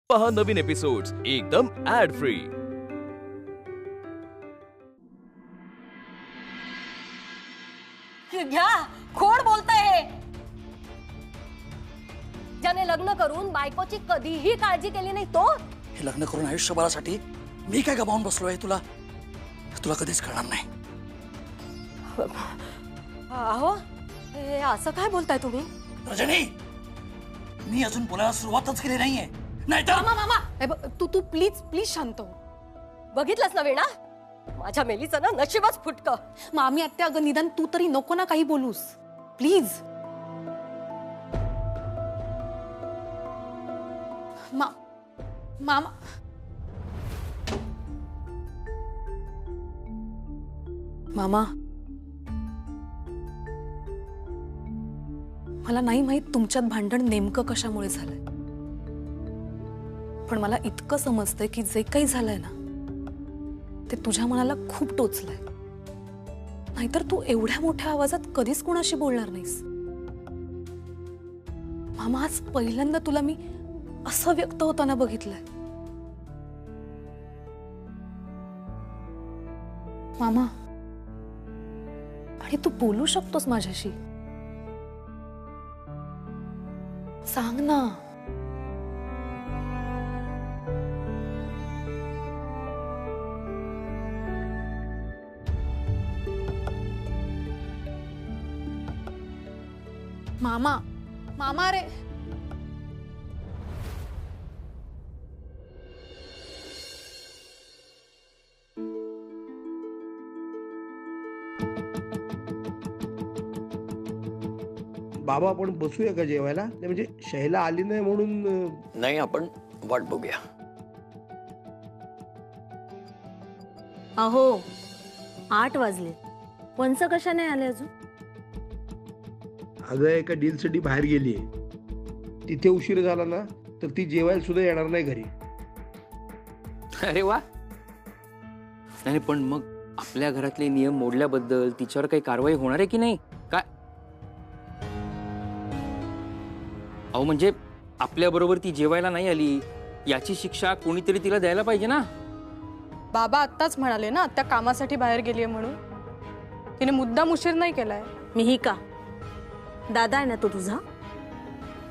पहा नवीन एपिसोड्स एकदम add free. घ्या, खोड बोलताय हे. ज्याने लग्न करून बायकोची कधीही काळजी केली नाही तो. हे लग्न करून आयुष्यभरासाठी मी काय गमावून बसलोय तुला तुला कधीच कळणार नाही. अहो, हे असं काय बोलताय तुम्ही? रजनी, मी अजून बोलायला सुरुवातच केली नाहीये. नाहीतर मामा तू प्लीज प्लीज शांत हो. बघितलंस ना वेणा, माझ्या मेलीचं ना नशीबच फुटकं. मामी आत्या, अगं निदान तू तरी नको ना काही बोलूस प्लीज. मामा मामा, मला नाही माहित तुमच्यात भांडण नेमकं कशामुळे झालंय, पण मला इतकं समजतंय की जे काही झालंय ना ते तुझ्या मनाला खूप टोचलंय. नाहीतर तू एवढ्या मोठ्या आवाजात कधीच कोणाशी बोलणार नाहीस. मामा, आज पहिल्यांदा तुला मी असं व्यक्त होताना बघितलंय. मामा, आणि तू बोलू शकतोस माझ्याशी. सांग ना. मामा, मामा रे. बाबा, आपण बसूया का जेवायला? नाही म्हणजे शैला आली नाही म्हणून. नाही, आपण वाट बघूया. अहो, 8 वाजले. वंस कशा नाही आले अजून? अगं, एका डीलसाठी बाहेर गेलीये. तिथे उशीर झाला ना तर ती जेवायला सुद्धा येणार नाही घरी. अरे वा. नाही, पण मग आपल्या घरातले नियम मोडल्याबद्दल तिच्यावर काही कारवाई होणार आहे की नाही? काय अहो, म्हणजे आपल्या बरोबर ती जेवायला नाही आली याची शिक्षा कोणीतरी तिला द्यायला पाहिजे ना. बाबा आत्ताच म्हणाले ना आत्या कामासाठी बाहेर गेलीये म्हणून. तिने मुद्दाम उशीर नाही केलाय. मी ही का दादा आहे ना तो तुझा,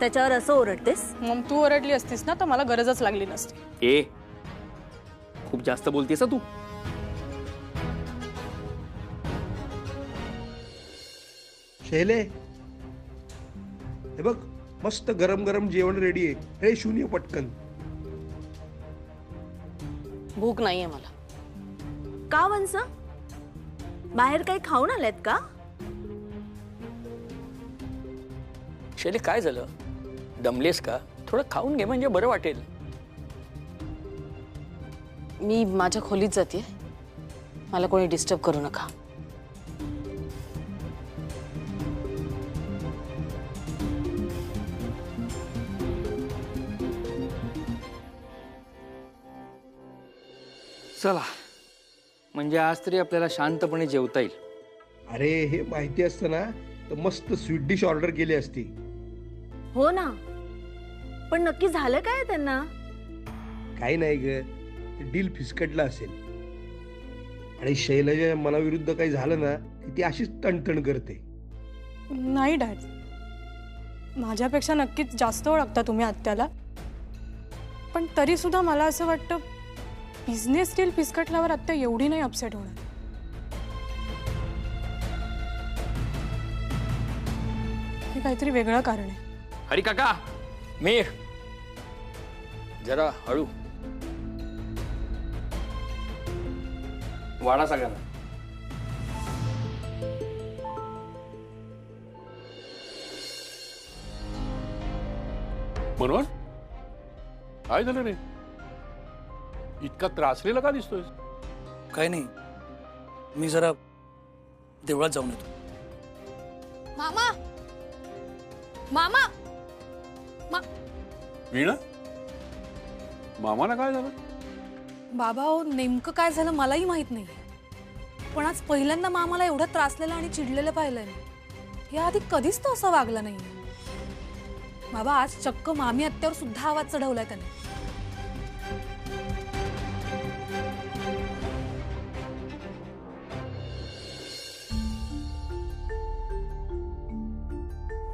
त्याच्यावर असं ओरडतेस? मग तू ओरडली असतीस ना तर मला गरजच लागली नसती. ए, खूप जास्त बोलतेस तू. शैले, हे बघ, मस्त गरम गरम जेवण रेडी आहे. हे शून्य पटकन. भूक नाहीये मला. का वंस, बाहेर काही खाऊन आलेत का? शैली, काय झालं? दमलेस का? थोडं खाऊन घे म्हणजे बरं वाटेल. मी माझ्या खोलीत जाते, मला कोणी डिस्टर्ब करू नका. चला, म्हणजे आज तरी आपल्याला शांतपणे जेवता येईल. अरे, हे माहिती असतं ना तर मस्त स्वीट डिश ऑर्डर केली असती. हो ना, पण नक्की झालं काय त्यांना? काही नाही ग, ते डील फिसकटलं असेल. आणि शैलाच्या मनाविरुद्ध काही झालं ना की ती अशीच तणतण करते. नाही डॅड, माझ्यापेक्षा नक्कीच जास्त ओळखता तुम्ही आत्याला. पण तरी सुद्धा मला असं वाटतं बिझनेस डील फिसकटल्यावर आत्या एवढी नाही अपसेट होणार. हे काहीतरी वेगळं कारण आहे. हरी काका, मी जरा हळू. वाडा सगळ्यांना. मनोहर, काय झालं रे? इतका त्रासलेला का दिसतोय? काय नाही, मी जरा देवळात जाऊन येतो. मामा, मामा, वीणा, मामाला काय झालं? बाबा हो, नेमकं काय झालं मलाही माहित नाही. पण आज पहिल्यांदा मामाला एवढं त्रासलेलं आणि चिडलेलं पाहिलंय मी. याआधी कधीच तो असा वागला नाही. बाबा, आज चक्क मामी आत्यावर सुद्धा आवाज चढवलाय त्याने.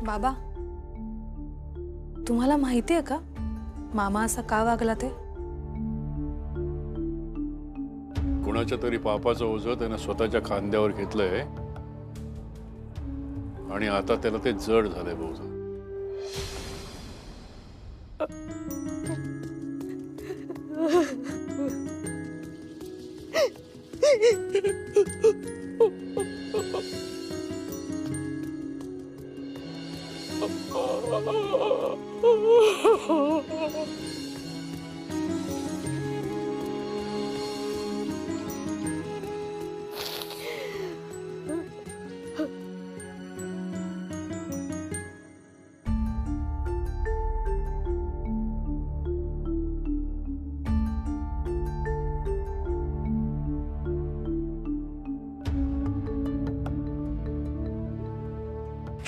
बाबा, तुम्हाला माहिती आहे का मामा असा का वागला ते? कुणाच्या तरी पापाचं ओझं त्यानं स्वतःच्या खांद्यावर घेतलंय आणि आता त्याला ते जड झालंय बहुधा.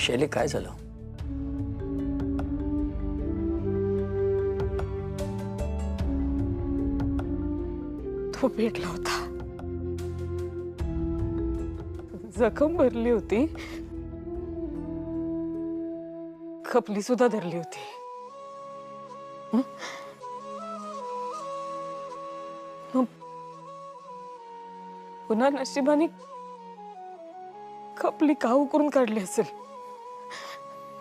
शैली काय झालं? तो भेटला होता, जखम भरली होती, खपली सुद्धा धरली होती. पुन्हा नशिबाने खपली काहू करून काढली असेल.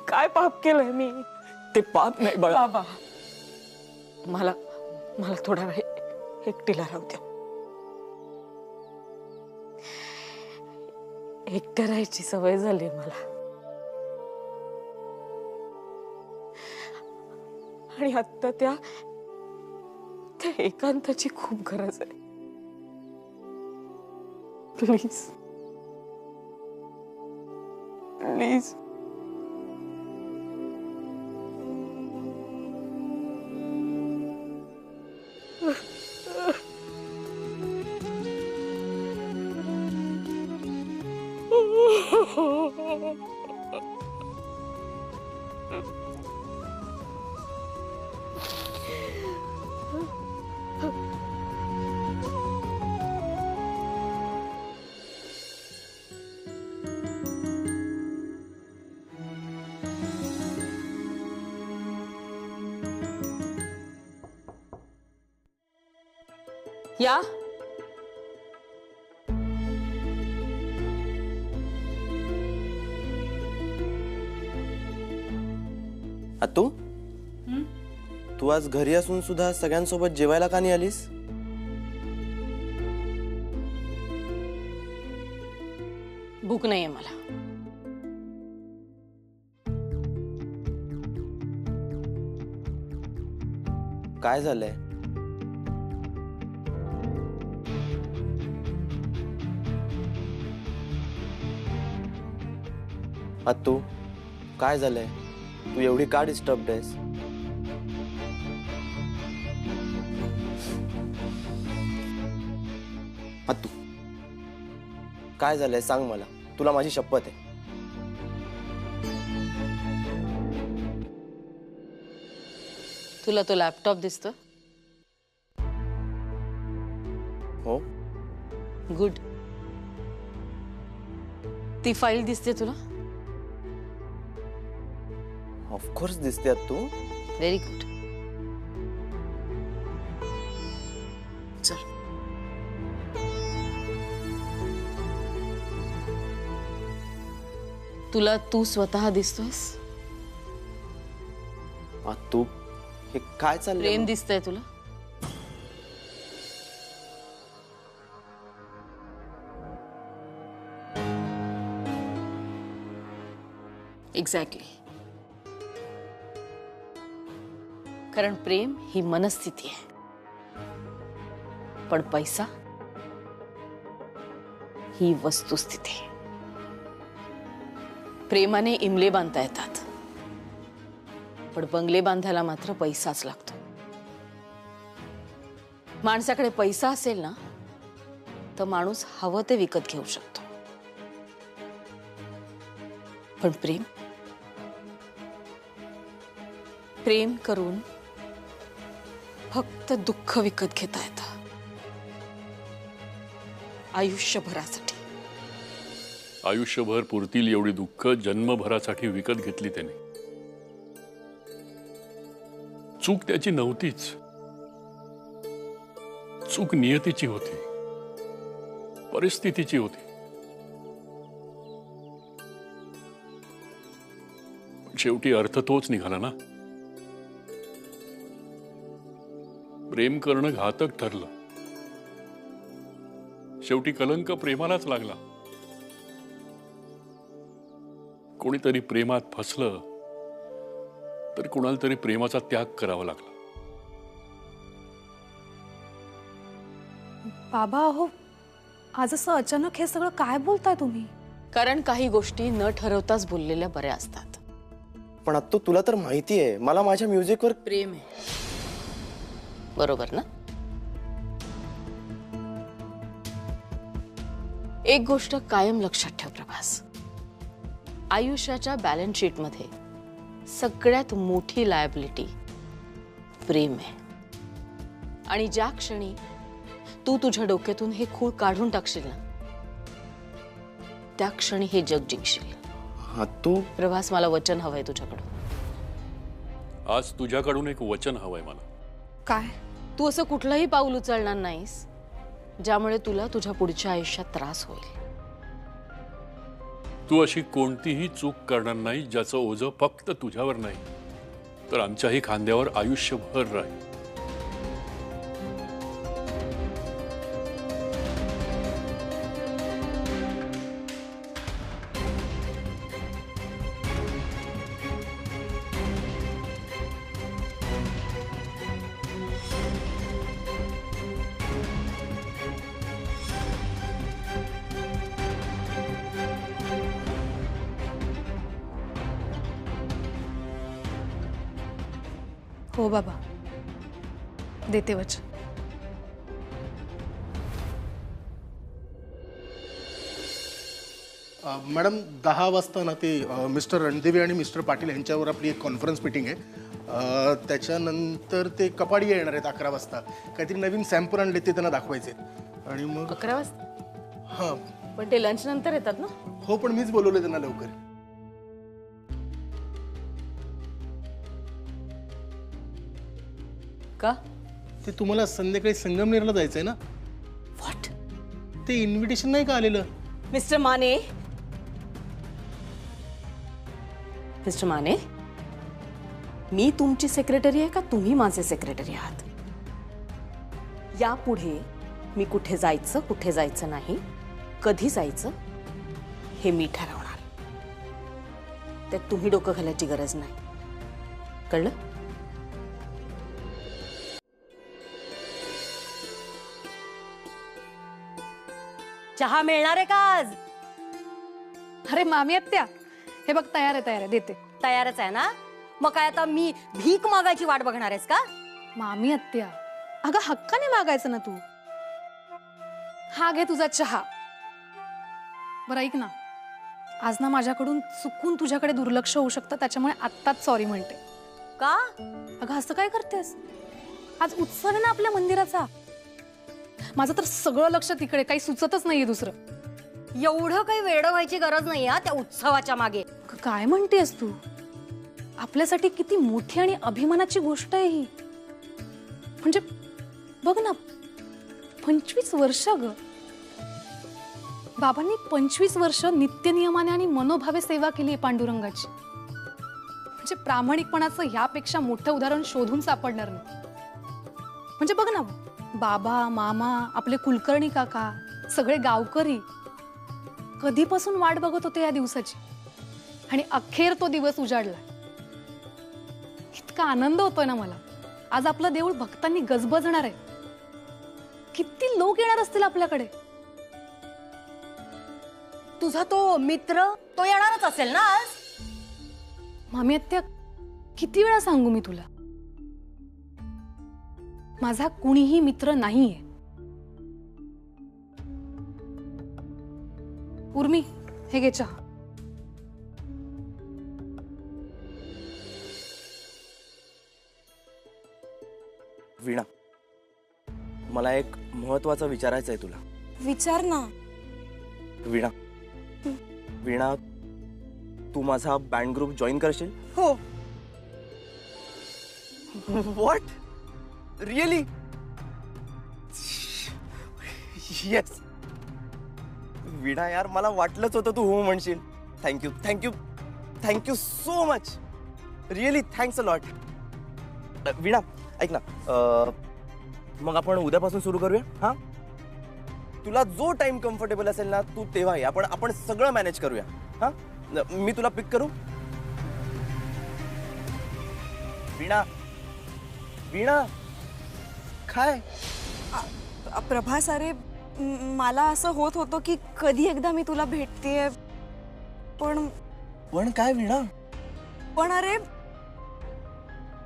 काय पाप केलंय मी? ते पाप नाही बाळा. बाबा, मला मला थोडा वेळ एकटीला राहू द्या. एकट्या राहायची सवय झाली मला, आणि आता त्या एकांताची खूप गरज आहे. Please please. या. तू तू आज घरी असून सुद्धा सगळ्यांसोबत जेवायला का नाही आलीस? भूक नाहीये मला. काय झालंय? तू काय झालंय? तू एवढी का डिस्टर्ब्ड आहेस? तू काय झालंय सांग मला, तुला माझी शपथ आहे. तुला तो लॅपटॉप दिसतो? हो. गुड. ती फाईल दिसते तुला? ऑफकोर्स दिसते तू. Very good. चल. तुला तू स्वतः दिसतोयस? तू हे काय चाललंय? प्रेम दिसतंय तुला? एक्झॅक्टली. कारण प्रेम ही मनस्थिती आहे, पण पैसा ही वस्तुस्थिती आहे. प्रेमाने इमले बांधता येतात, पण बंगले बांधायला मात्र पैसाच लागतो. माणसाकडे पैसा असेल ना तर माणूस हवं ते विकत घेऊ शकतो, पण प्रेम प्रेम करून फक्त दुःख विकत घेता येतं आयुष्यभरासाठी. आयुष्यभर पुरतील एवढी दुःख जन्मभरासाठी विकत घेतली त्याने. चूक त्याची नव्हतीच, चूक नियतीची होती, परिस्थितीची होती. पण शेवटी अर्थ तोच निघाला ना. प्रेम करणं घातक ठरलं. शेवटी कलंक प्रेमालाच लागला. कोणीतरी प्रेमात फसलं तर कुणाला तरी प्रेमाचा त्याग करावा लागला. बाबा अहो, आज असं अचानक हे सगळं काय बोलताय तुम्ही? कारण काही गोष्टी न ठरवताच बोललेल्या बऱ्या असतात. पण आत्तू तुला तर माहिती आहे मला माझ्या म्युझिकवर प्रेम आहे, बरोबर ना? एक गोष्ट कायम लक्षात ठेव प्रभास, आयुष्याच्या बॅलन्स शीट मध्ये सगळ्यात मोठी लायबिलिटी प्रेम आहे. आणि ज्या क्षणी तू तुझ्या डोक्यातून हे खूळ काढून टाकशील ना, त्या क्षणी हे जग जिंकशील. आत्तू प्रभास, मला वचन हवंय तुझ्याकडून. आज तुझ्याकडून एक वचन हवंय मला. काय? तू असं कुठलंही पाऊल उचलणार नाहीस ज्यामुळे तुला तुझ्या पुढच्या आयुष्यात त्रास होईल. तू अशी कोणतीही चूक करणार नाही ज्याचं ओझं फक्त तुझ्यावर नाही तर आमच्याही खांद्यावर आयुष्यभर राहील. हो बाबा, देते वचन. मॅडम 10 वाजता ना ते मिस्टर रणदेवी आणि मिस्टर पाटील यांच्यावर आपली एक कॉन्फरन्स मीटिंग आहे. त्याच्यानंतर ते कपाडिया येणार आहेत 11 वाजता. काहीतरी नवीन सॅम्पल आणले ते त्यांना दाखवायचे आणि मग 11 वाजता? हां. पण ते लंच नंतर येतात ना? हो, पण मीच बोलवले त्यांना लवकर. का? ते तुम्हाला संध्याकाळी संगमनेरला जायचंय ना? व्हॉट? ते इन्व्हिटेशन नाही का आलेलं? मिस्टर माने, मिस्टर माने, मी तुमची सेक्रेटरी आहे का तुम्ही माझे सेक्रेटरी आहात? यापुढे मी कुठे जायचं नाही, कधी जायचं हे मी ठरवणार. त्यात तुम्ही डोकं घालायची गरज नाही, कळलं? चहा मिळणार आहे का आज? अरे मामी आत्या, हे बघ तयार आहे, देते. तयारच आहे ना? मग काय आता मी भीक मागायची वाट बघणार आहेस का? मामी आत्या, अगं हक्काने मागायचं ना तू. हा घे तुझा चहा. बरं ऐक ना, आज ना माझ्याकडून चुकून तुझ्याकडे दुर्लक्ष होऊ शकतं, त्याच्यामुळे आत्ताच सॉरी म्हणते. का? अगं असं काय करतेस? आज उत्सव आहे ना आपल्या मंदिराचा. माझं तर सगळं लक्ष तिकडे, काही सुचतच नाहीये दुसरं. एवढं काही वेडं व्हायची गरज नाही हा त्या उत्सवाच्या मागे. काय म्हणतेस तू? आपल्यासाठी किती मोठी आणि अभिमानाची गोष्ट आहे ही. म्हणजे बघ ना, 25 वर्ष ग. बाबांनी 25 वर्ष नित्यनियमाने आणि मनोभावे सेवा केली पांडुरंगाची. म्हणजे प्रामाणिकपणाचं यापेक्षा मोठं उदाहरण शोधून सापडणार नाही. म्हणजे बघ ना, बाबा, मामा, आपले कुलकर्णी काका, सगळे गावकरी कधीपासून वाट बघत होते या दिवसाची, आणि अखेर तो दिवस उजाडला. इतका आनंद होतोय ना मला. आज आपलं देऊळ भक्तांनी गजबजणार आहे. किती लोक येणार असतील आपल्याकडे. तुझा तो मित्र तो येणारच असेल ना आज? मामी आत्या, किती वेळा सांगू मी तुला, माझा कुणीही मित्र नाहीये. उर्मी, हे घे चहा. वीणा, मला एक महत्वाचं विचारायचं आहे तुला. विचार ना. वीणा, वीणा, तू माझा बँड ग्रुप जॉईन करशील? हो. व्हॉट? रिअली? येस वीणा यार, मला वाटलंच होतं तू हो म्हणशील. Thank you thank you thank you so much. Really thanks a lot. Veena ऐक ना, मग आपण उद्यापासून सुरू करूया. हा, तुला जो टाइम कम्फर्टेबल असेल ना तू तेव्हा ये. आपण सगळं मॅनेज करूया. हा, मी तुला पिक करू. वीणा वीणा काय? प्रभास, अरे मला असं होत होतं की कधी एकदा मी तुला भेटतेय, पण काय वीणा? पण अरे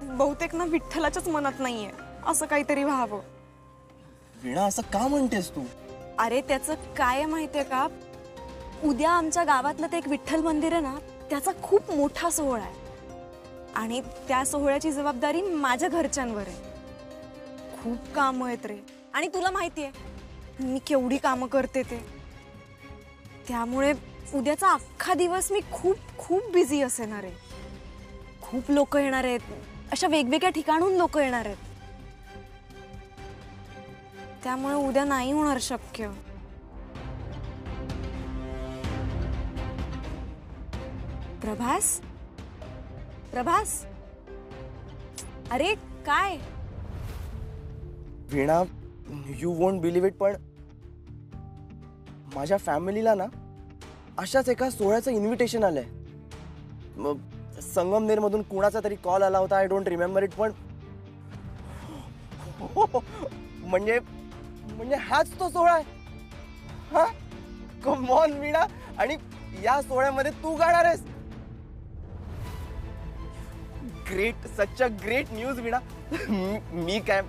बहुतेक ना विठ्ठलाच्याच मनात नाहीये असं काहीतरी व्हावं. वीणा असं का म्हणतेस तू? अरे त्याचं काय माहितीये का, उद्या आमच्या गावातलं ते एक विठ्ठल मंदिर आहे ना, त्याचा खूप मोठा सोहळा आहे आणि त्या सोहळ्याची जबाबदारी माझ्या घरच्यांवर आहे. खूप कामं आहेत रे, आणि तुला माहितीये मी केवढी कामं करते ते. त्यामुळे उद्याचा अख्खा दिवस मी खूप खूप बिझी असणार आहे. खूप लोक येणार आहेत, अशा वेगवेगळ्या ठिकाणून लोक येणार आहेत. त्यामुळे उद्या नाही होणार शक्य. प्रभास, प्रभास, अरे काय? वीणा, यू वोंट बिलीव्ह इट, पण माझ्या फॅमिलीला ना अशाच एका सोहळ्याचं इन्व्हिटेशन आलंय. संगमनेर मधून कुणाचा तरी कॉल आला होता. आय डोंट रिमेंबर इट, पण म्हणजे हाच तो सोहळा आहे. हा, कम ऑन वीणा, आणि या सोहळ्यामध्ये तू गाणार आहेस. Great, such a great news Veena. मी काय,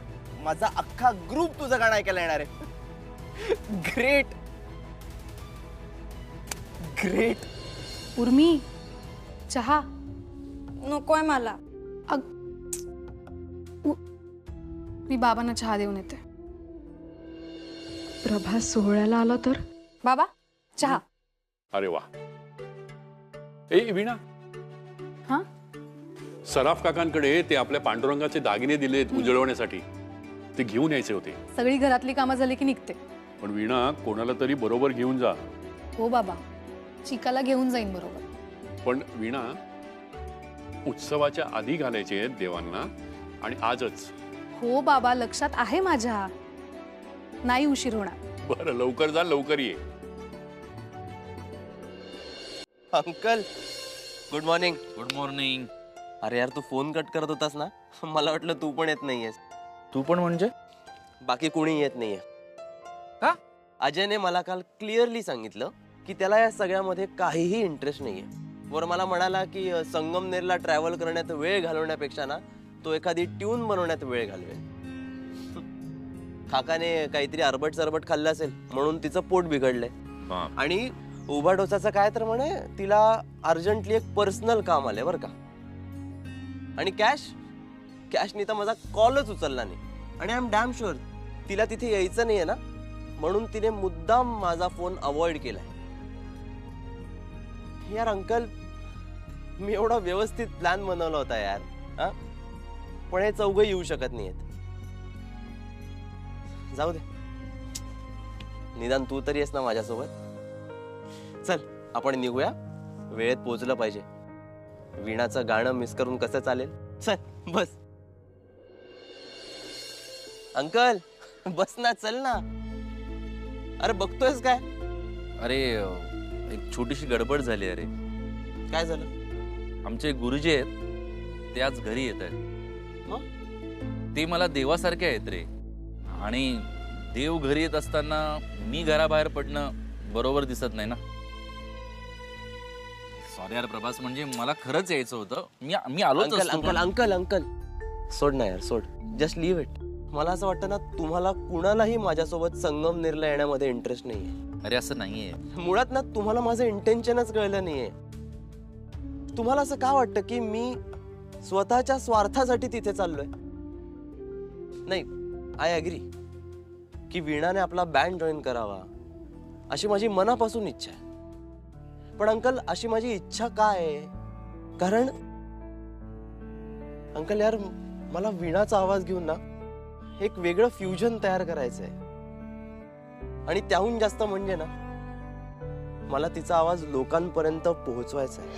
माझा अख्खा ग्रुप तुझं गाणं ऐकायला येणार आहे. Great great. उर्मी, चहा नकोय मला. मी बाबांना चहा देऊन येते. प्रभास सोहळ्याला आला तर? बाबा चहा. अरे वा. ए वीणा, हा, सराफ काकांकडे ते आपल्या पांडुरंगाचे दागिने दिलेत उजळवण्यासाठी, ते घेऊन यायचे होते. सगळी घरातली कामं झाली की निघते. पण वीणा, कोणाला तरी बरोबर घेऊन जा. हो बाबा, चिकाला घेऊन जाईन बरोबर. पण वीणा, उत्सवाच्या आधी घालायचे आहेत देवांना, आणि आजच. हो बाबा, लक्षात आहे माझ्या. नाही उशीर होणार. बरं, लवकर जा, लवकर ये. Uncle, good morning. Good morning. अरे यार, तू फोन कट करत होतास ना, मला वाटलं तू पण येत नाहीयेस. तू पण म्हणजे? बाकी कोणी येत नाहीये. का? अजयने मला काल क्लिअरली सांगितलं की त्याला या सगळ्यामध्ये काहीही इंटरेस्ट नाहीये. वर मला म्हणाला की संगमनेरला ट्रॅव्हल करण्यात वेळ घालवण्यापेक्षा ना तो एखादी ट्यून बनवण्यात वेळ घालवेल. काकाने काहीतरी अरबट सरबट खाल्लं असेल म्हणून तिचं पोट बिघडलंय. आणि उभा डोसाचं काय तर म्हणे तिला अर्जंटली एक पर्सनल काम आलंय बरं का. आणि कॅशनी तर माझा कॉलच उचलला नाही. आणि आय एम डॅम शुअर तिला तिथे यायचं नाहीये ना, म्हणून तिने मुद्दाम माझा फोन अवॉइड केलाय. यार अंकल, मी एवढा व्यवस्थित प्लॅन बनवला होता यार. हा, पण हे चौघ येऊ शकत नाहीयेत. जाऊ दे, निदान तू तरी आहेस ना माझ्यासोबत. चल आपण निघूया, वेळेत पोहोचलं पाहिजे. वीणाचं गाणं मिस करून कसं चालेल. चल बस. अंकल बस ना, चल ना. अरे बघतोयस काय? अरे एक छोटीशी गडबड झाली. अरे काय झालं? आमचे गुरुजी आहेत, ते आज घरी येत आहेत. ते मला देवासारखे आहेत रे, आणि देव घरी येत असताना मी घराबाहेर पडणं बरोबर दिसत नाही ना. सॉरी यार प्रभास, म्हणजे मला खरंच यायचं होतं. मी आलोच असतो. अंकल अंकल अंकल सोड ना यार, सोड. Just leave it. मला असं वाटतं ना तुम्हाला कुणालाही माझ्यासोबत संगमनेरला येण्यामध्ये इंटरेस्ट नाहीये. अरे असं नाहीये. मुळात ना तुम्हाला माझं इंटेन्शनच कळलं नाहीये. तुम्हाला असं का वाटतं की मी स्वतःच्या स्वार्थासाठी तिथे चाललोय? नाही, आय अग्री की वीणाने आपला बँड जॉईन करावा अशी माझी मनापासून इच्छा आहे. पण अंकल अशी माझी इच्छा काय आहे? कारण अंकल यार मला वीणाचा आवाज घेऊन ना एक वेगळं फ्युजन तयार करायचंय. आणि त्याहून जास्त म्हणजे ना मला तिचा आवाज लोकांपर्यंत पोहोचवायचा आहे.